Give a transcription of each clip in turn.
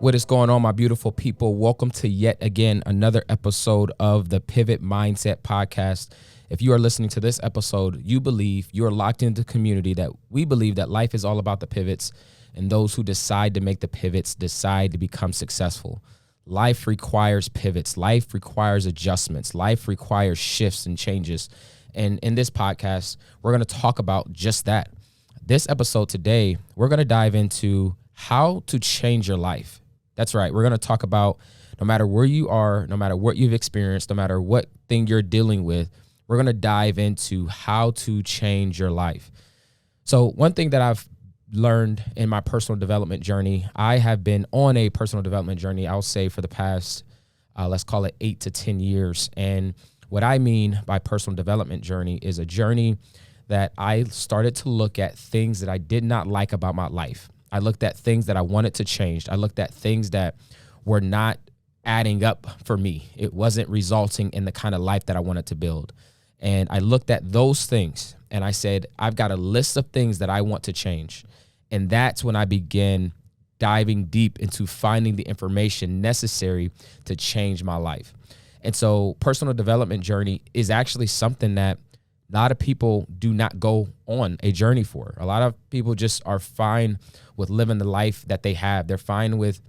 What is going on, my beautiful people? Welcome to yet again another episode of the Pivot Mindset Podcast. If you are listening to this episode, you believe you're locked into community that we believe that life is all about the pivots, and those who decide to make the pivots decide to become successful. Life requires pivots. Life requires adjustments. Life requires shifts and changes. And in this podcast, we're going to talk about just that. This episode today, we're going to dive into how to change your life. That's right. We're going to talk about no matter where you are, no matter what you've experienced, no matter what thing you're dealing with, we're going to dive into how to change your life. So one thing that I've learned in my personal development journey, I have been on a personal development journey, I'll say for the past, let's call it 8 to 10 years. And what I mean by personal development journey is a journey that I started to look at things that I did not like about my life. I looked at things that I wanted to change. I looked at things that were not adding up for me. It wasn't resulting in the kind of life that I wanted to build. And I looked at those things and I said, I've got a list of things that I want to change. And that's when I began diving deep into finding the information necessary to change my life. And so personal development journey is actually something that a lot of people do not go on a journey for. A lot of people just are fine with living the life that they have. They're fine with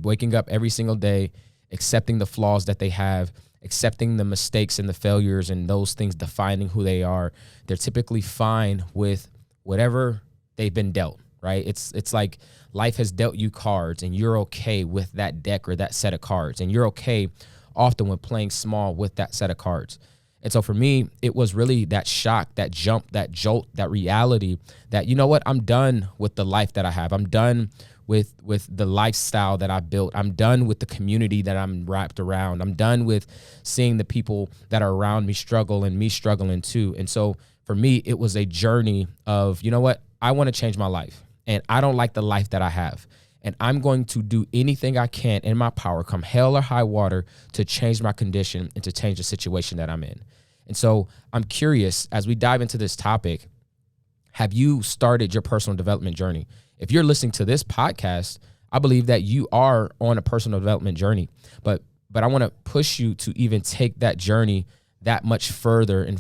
waking up every single day, accepting the flaws that they have, accepting the mistakes and the failures and those things defining who they are. They're typically fine with whatever they've been dealt, right? It's like life has dealt you cards and you're okay with that deck or that set of cards. And you're okay often with playing small with that set of cards. And so for me, it was really that shock, that jump, that jolt, that reality that, you know what, I'm done with the life that I have. I'm done with the lifestyle that I built. I'm done with the community that I'm wrapped around. I'm done with seeing the people that are around me struggle and me struggling too. And so for me, it was a journey of, you know what, I want to change my life and I don't like the life that I have. And I'm going to do anything I can in my power, come hell or high water, to change my condition and to change the situation that I'm in. And so I'm curious, as we dive into this topic, have you started your personal development journey? If you're listening to this podcast, I believe that you are on a personal development journey. But I want to push you to even take that journey that much further and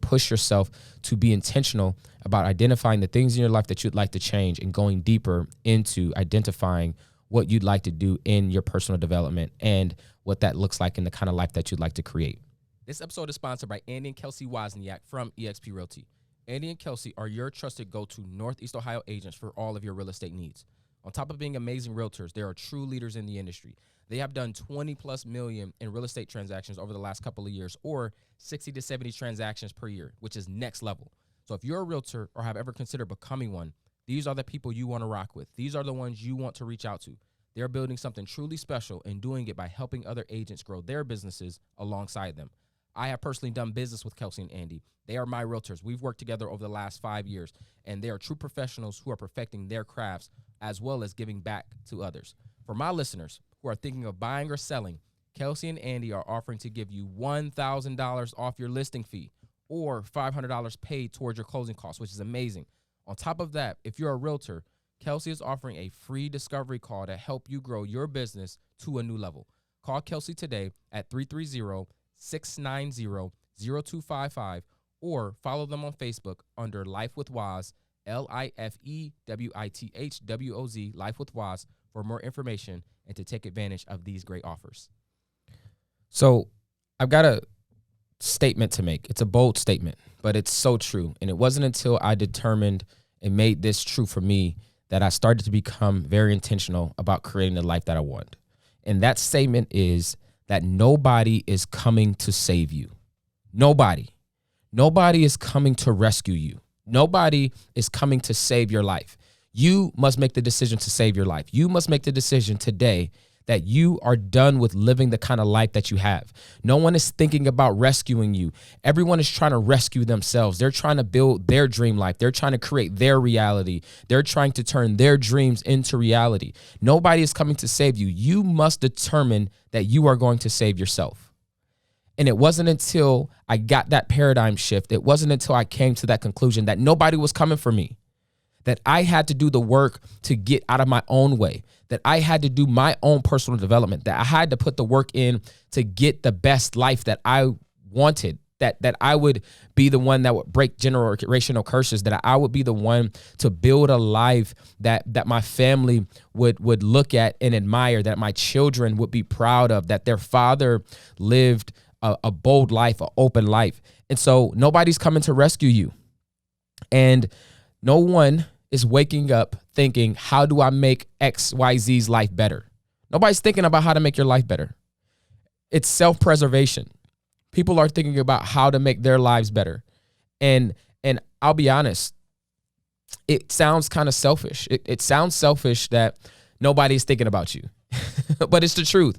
push yourself to be intentional about identifying the things in your life that you'd like to change and going deeper into identifying what you'd like to do in your personal development and what that looks like in the kind of life that you'd like to create. This episode is sponsored by Andy and Kelsey Wozniak from Exp Realty. Andy and Kelsey are your trusted go-to Northeast Ohio agents for all of your real estate needs. On top of being amazing realtors, they are true leaders in the industry. They have done 20 plus million in real estate transactions over the last couple of years, or 60 to 70 transactions per year, which is next level. So if you're a realtor or have ever considered becoming one, these are the people you want to rock with. These are the ones you want to reach out to. They're building something truly special and doing it by helping other agents grow their businesses alongside them. I have personally done business with Kelsey and Andy. They are my realtors. We've worked together over the last 5 years, and they are true professionals who are perfecting their crafts as well as giving back to others. For my listeners who are thinking of buying or selling, Kelsey and Andy are offering to give you $1,000 off your listing fee or $500 paid towards your closing costs, which is amazing. On top of that, if you're a realtor, Kelsey is offering a free discovery call to help you grow your business to a new level. Call Kelsey today at 330-690-0255 or follow them on Facebook under Life with Woz, LIFEWITHWOZ, Life with Woz, for more information and to take advantage of these great offers. So I've got a statement to make. It's a bold statement, but it's so true. And it wasn't until I determined and made this true for me that I started to become very intentional about creating the life that I want. And that statement is that nobody is coming to save you. Nobody. Nobody is coming to rescue you. Nobody is coming to save your life. You must make the decision to save your life. You must make the decision today that you are done with living the kind of life that you have. No one is thinking about rescuing you. Everyone is trying to rescue themselves. They're trying to build their dream life. They're trying to create their reality. They're trying to turn their dreams into reality. Nobody is coming to save you. You must determine that you are going to save yourself. And it wasn't until I got that paradigm shift, it wasn't until I came to that conclusion that nobody was coming for me, that I had to do the work to get out of my own way, that I had to do my own personal development, that I had to put the work in to get the best life that I wanted, that I would be the one that would break generational curses, that I would be the one to build a life that my family would look at and admire, that my children would be proud of, that their father lived a bold life, an open life. And so nobody's coming to rescue you. And no one is waking up thinking, how do I make XYZ's life better? Nobody's thinking about how to make your life better. It's self-preservation. People are thinking about how to make their lives better. And I'll be honest, it sounds kind of selfish. It sounds selfish that nobody's thinking about you, but it's the truth.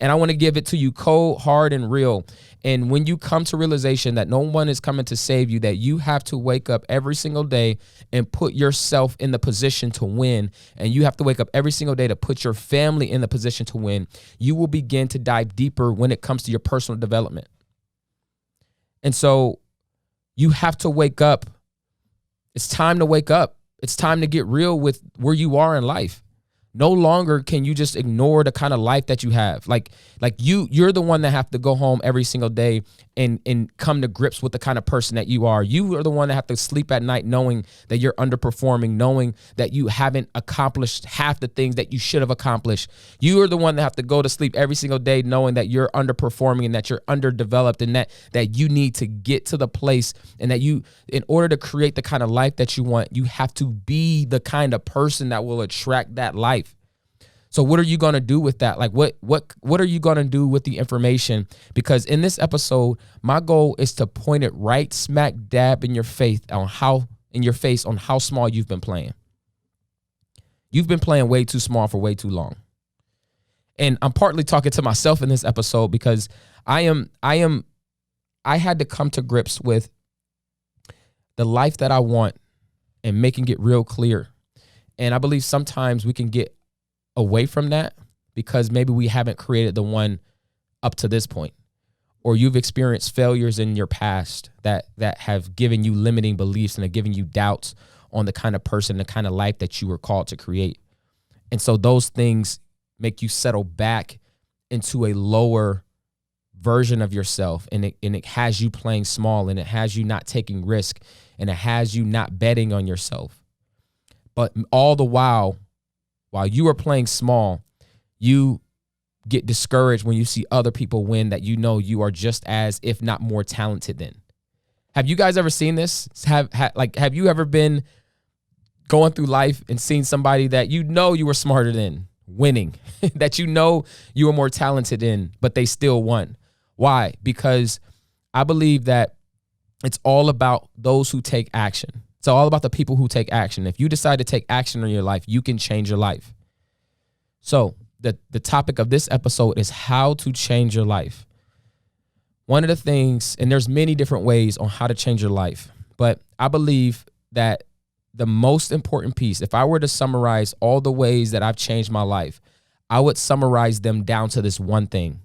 And I want to give it to you cold, hard, and real. And when you come to realization that no one is coming to save you, that you have to wake up every single day and put yourself in the position to win, and you have to wake up every single day to put your family in the position to win, you will begin to dive deeper when it comes to your personal development. And so you have to wake up. It's time to wake up. It's time to get real with where you are in life. No longer can you just ignore the kind of life that you have. Like you're the one that have to go home every single day and come to grips with the kind of person that you are. You are the one that have to sleep at night knowing that you're underperforming, knowing that you haven't accomplished half the things that you should have accomplished. You are the one that have to go to sleep every single day knowing that you're underperforming and that you're underdeveloped, and that you need to get to the place, and that you, in order to create the kind of life that you want, you have to be the kind of person that will attract that life. So what are you going to do with that? Like what are you going to do with the information? Because in this episode, my goal is to point it right smack dab in your face on how small you've been playing. You've been playing way too small for way too long. And I'm partly talking to myself in this episode because I had to come to grips with the life that I want and making it real clear. And I believe sometimes we can get away from that because maybe we haven't created the one up to this point, or you've experienced failures in your past that have given you limiting beliefs and have given you doubts on the kind of person, the kind of life that you were called to create. And so those things make you settle back into a lower version of yourself, and it has you playing small, and it has you not taking risk, and it has you not betting on yourself. But all the while you are playing small, you get discouraged when you see other people win that you know you are just as, if not more talented than. Have you guys ever seen this? Have you ever been going through life and seen somebody that you know you were smarter than winning, that you know you were more talented in, but they still won? Why? Because I believe that it's all about those who take action. It's all about the people who take action. If you decide to take action in your life, you can change your life. So the topic of this episode is how to change your life. One of the things, and there's many different ways on how to change your life, but I believe that the most important piece, if I were to summarize all the ways that I've changed my life, I would summarize them down to this one thing.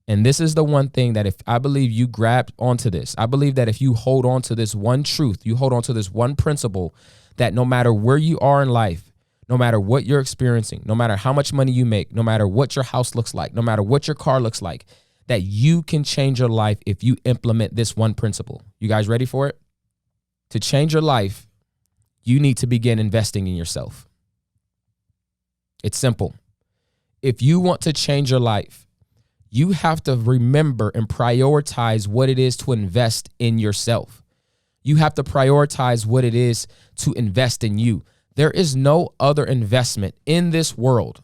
And this is the one thing that if I believe you grabbed onto this, I believe that if you hold on to this one truth, you hold on to this one principle, that no matter where you are in life, no matter what you're experiencing, no matter how much money you make, no matter what your house looks like, no matter what your car looks like, that you can change your life if you implement this one principle. You guys ready for it? To change your life, you need to begin investing in yourself. It's simple. If you want to change your life, you have to remember and prioritize what it is to invest in yourself. You have to prioritize what it is to invest in you. There is no other investment in this world.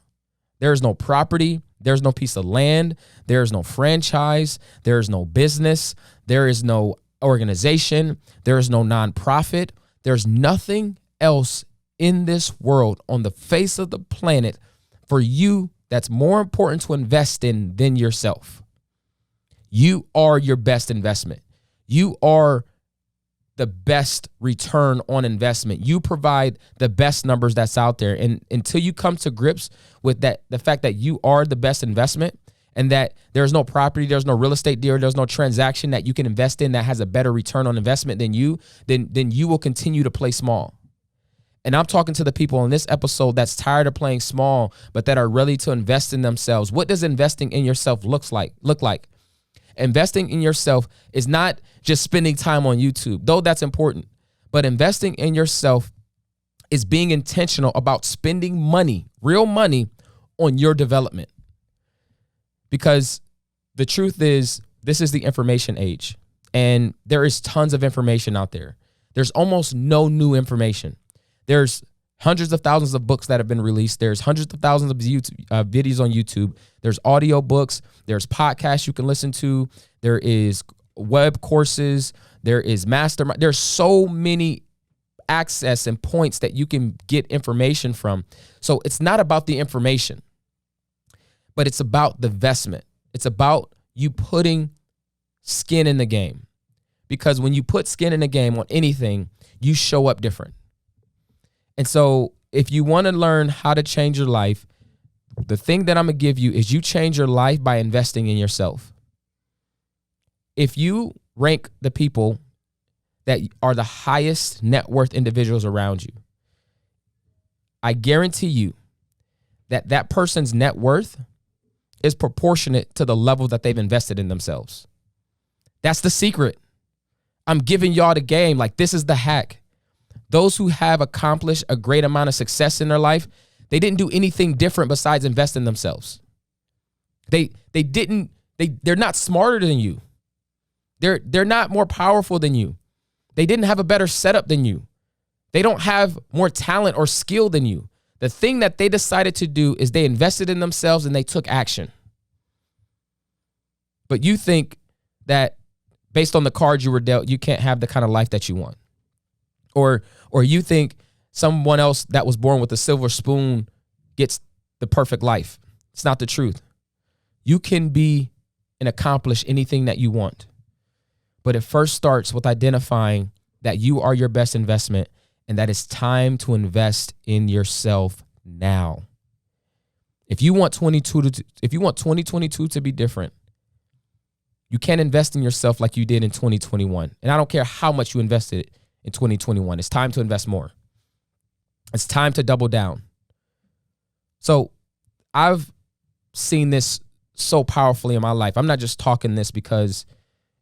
There is no property. There's no piece of land. There is no franchise. There is no business. There is no organization. There is no nonprofit. There's nothing else in this world on the face of the planet for you that's more important to invest in than yourself. You are your best investment. You are the best return on investment. You provide the best numbers that's out there. And until you come to grips with that, the fact that you are the best investment, and that there's no property, there's no real estate deal, there's no transaction that you can invest in that has a better return on investment than you, then you will continue to play small. And I'm talking to the people in this episode that's tired of playing small, but that are ready to invest in themselves. What does investing in yourself look like? Investing in yourself is not just spending time on YouTube, though that's important. But investing in yourself is being intentional about spending money, real money, on your development. Because the truth is, this is the information age, and there is tons of information out there. There's almost no new information. There's hundreds of thousands of books that have been released. There's hundreds of thousands of videos on YouTube. There's audio books. There's podcasts you can listen to. There is web courses. There is Mastermind. There's so many access and points that you can get information from. So it's not about the information, but it's about the investment. It's about you putting skin in the game. Because when you put skin in the game on anything, you show up different. And so if you want to learn how to change your life, the thing that I'm going to give you is you change your life by investing in yourself. If you rank the people that are the highest net worth individuals around you, I guarantee you that that person's net worth is proportionate to the level that they've invested in themselves. That's the secret. I'm giving y'all the game. Like, this is the hack. Those who have accomplished a great amount of success in their life, they didn't do anything different besides invest in themselves. They're not smarter than you. They're not more powerful than you. They didn't have a better setup than you. They don't have more talent or skill than you. The thing that they decided to do is they invested in themselves and they took action. But you think that based on the cards you were dealt, you can't have the kind of life that you want. Or you think someone else that was born with a silver spoon gets the perfect life. It's not the truth. You can be and accomplish anything that you want. But it first starts with identifying that you are your best investment and that it's time to invest in yourself now. If you want 2022 to be different, you can't invest in yourself like you did in 2021. And I don't care how much you invested in 2021. It's time to invest more. It's time to double down. So I've seen this so powerfully in my life. I'm not just talking this because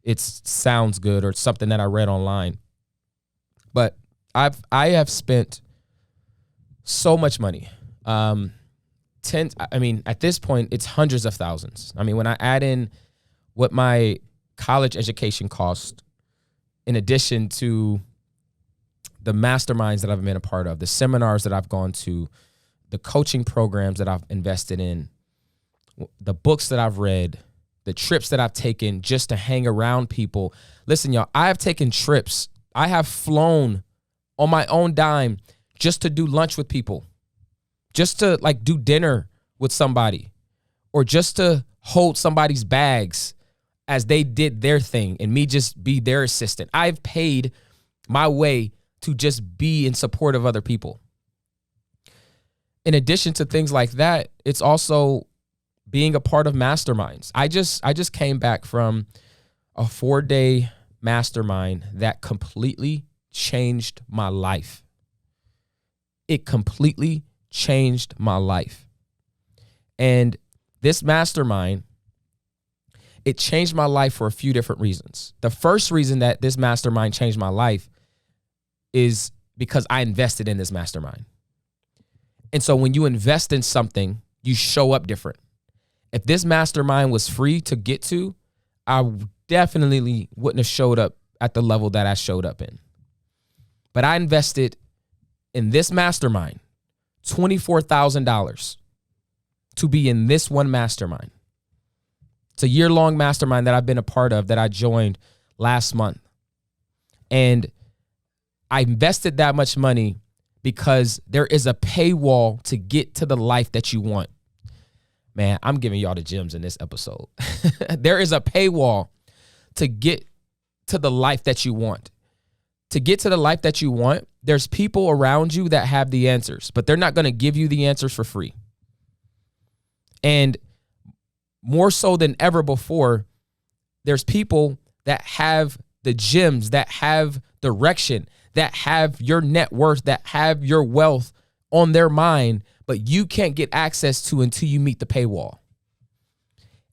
it sounds good or it's something that I read online. But I have spent so much money. At this point, it's hundreds of thousands. I mean, when I add in what my college education cost, in addition to the masterminds that I've been a part of, the seminars that I've gone to, the coaching programs that I've invested in, the books that I've read, the trips that I've taken just to hang around people. Listen, y'all, I have taken trips. I have flown on my own dime just to do lunch with people, just to like do dinner with somebody, or just to hold somebody's bags as they did their thing and me just be their assistant. I've paid my way to just be in support of other people. In addition to things like that, it's also being a part of masterminds. I just came back from a 4-day mastermind that completely changed my life. It completely changed my life. And this mastermind, it changed my life for a few different reasons. The first reason that this mastermind changed my life is because I invested in this mastermind. And so when you invest in something, you show up different. If this mastermind was free to get to, I definitely wouldn't have showed up at the level that I showed up in. But I invested in this mastermind $24,000 to be in this one mastermind. It's a year-long mastermind that I've been a part of that I joined last month. And I invested that much money because there is a paywall to get to the life that you want. Man, I'm giving y'all the gems in this episode. There is a paywall to get to the life that you want. To get to the life that you want, there's people around you that have the answers, but they're not going to give you the answers for free. And more so than ever before, there's people that have the gems, that have direction, that have your net worth, that have your wealth on their mind, but you can't get access to until you meet the paywall.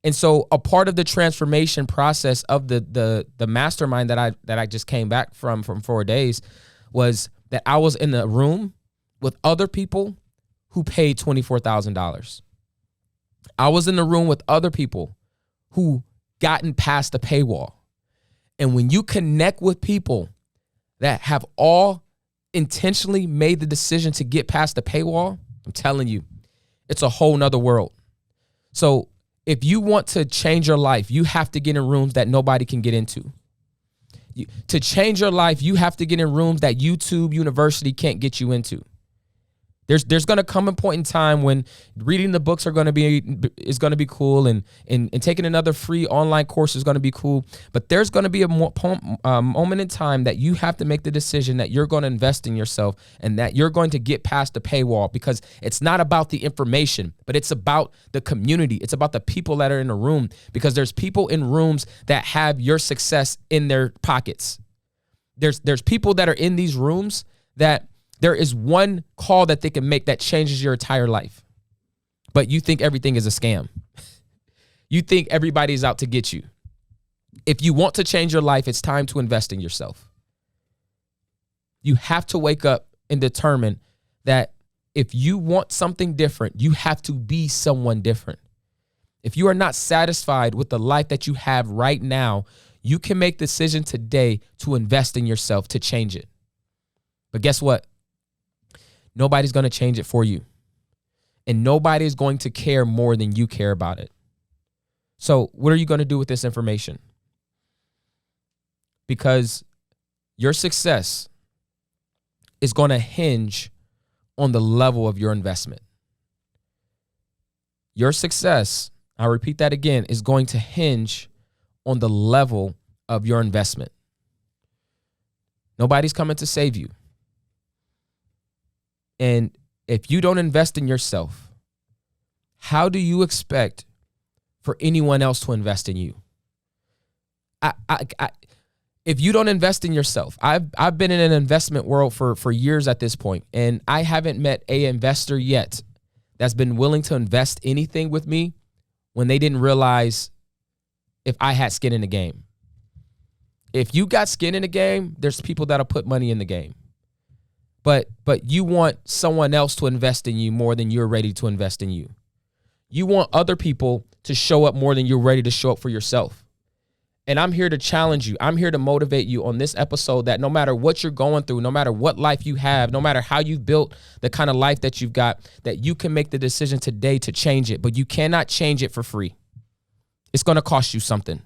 And so a part of the transformation process of the mastermind that I just came back from 4 days was that I was in the room with other people who paid $24,000. I was in the room with other people who gotten past the paywall. And when you connect with people that have all intentionally made the decision to get past the paywall, I'm telling you, it's a whole nother world. So if you want to change your life, you have to get in rooms that nobody can get into. To change your life, you have to get in rooms that YouTube University can't get you into. There's going to come a point in time when reading the books is going to be cool, and taking another free online course is going to be cool. But there's going to be a moment in time that you have to make the decision that you're going to invest in yourself and that you're going to get past the paywall, because it's not about the information, but it's about the community. It's about the people that are in the room, because there's people in rooms that have your success in their pockets. There's people that are in these rooms that there is one call that they can make that changes your entire life. But you think everything is a scam. You think everybody's out to get you. If you want to change your life, it's time to invest in yourself. You have to wake up and determine that if you want something different, you have to be someone different. If you are not satisfied with the life that you have right now, you can make the decision today to invest in yourself, to change it. But guess what? Nobody's going to change it for you. And nobody is going to care more than you care about it. So what are you going to do with this information? Because your success is going to hinge on the level of your investment. Your success, I'll repeat that again, is going to hinge on the level of your investment. Nobody's coming to save you. And if you don't invest in yourself, how do you expect for anyone else to invest in you? If you don't invest in yourself, I've been in an investment world for years at this point, and I haven't met an investor yet that's been willing to invest anything with me when they didn't realize if I had skin in the game. If you got skin in the game, there's people that'll put money in the game. But you want someone else to invest in you more than you're ready to invest in you. You want other people to show up more than you're ready to show up for yourself. And I'm here to challenge you. I'm here to motivate you on this episode that no matter what you're going through, no matter what life you have, no matter how you've built the kind of life that you've got, that you can make the decision today to change it, but you cannot change it for free. It's going to cost you something.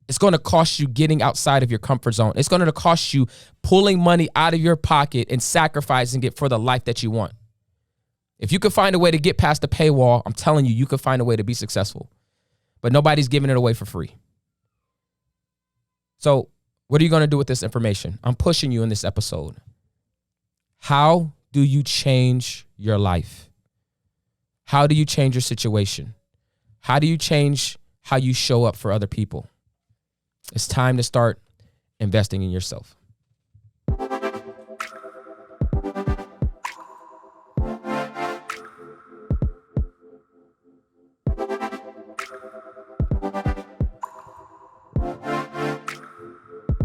It's going to cost you getting outside of your comfort zone. It's going to cost you pulling money out of your pocket and sacrificing it for the life that you want. If you can find a way to get past the paywall, I'm telling you, you can find a way to be successful. But nobody's giving it away for free. So what are you going to do with this information? I'm pushing you in this episode. How do you change your life? How do you change your situation? How do you change how you show up for other people? It's time to start investing in yourself.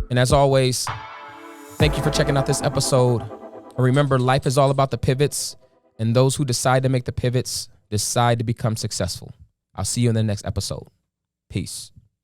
And as always, thank you for checking out this episode. And remember, life is all about the pivots, and those who decide to make the pivots decide to become successful. I'll see you in the next episode. Peace.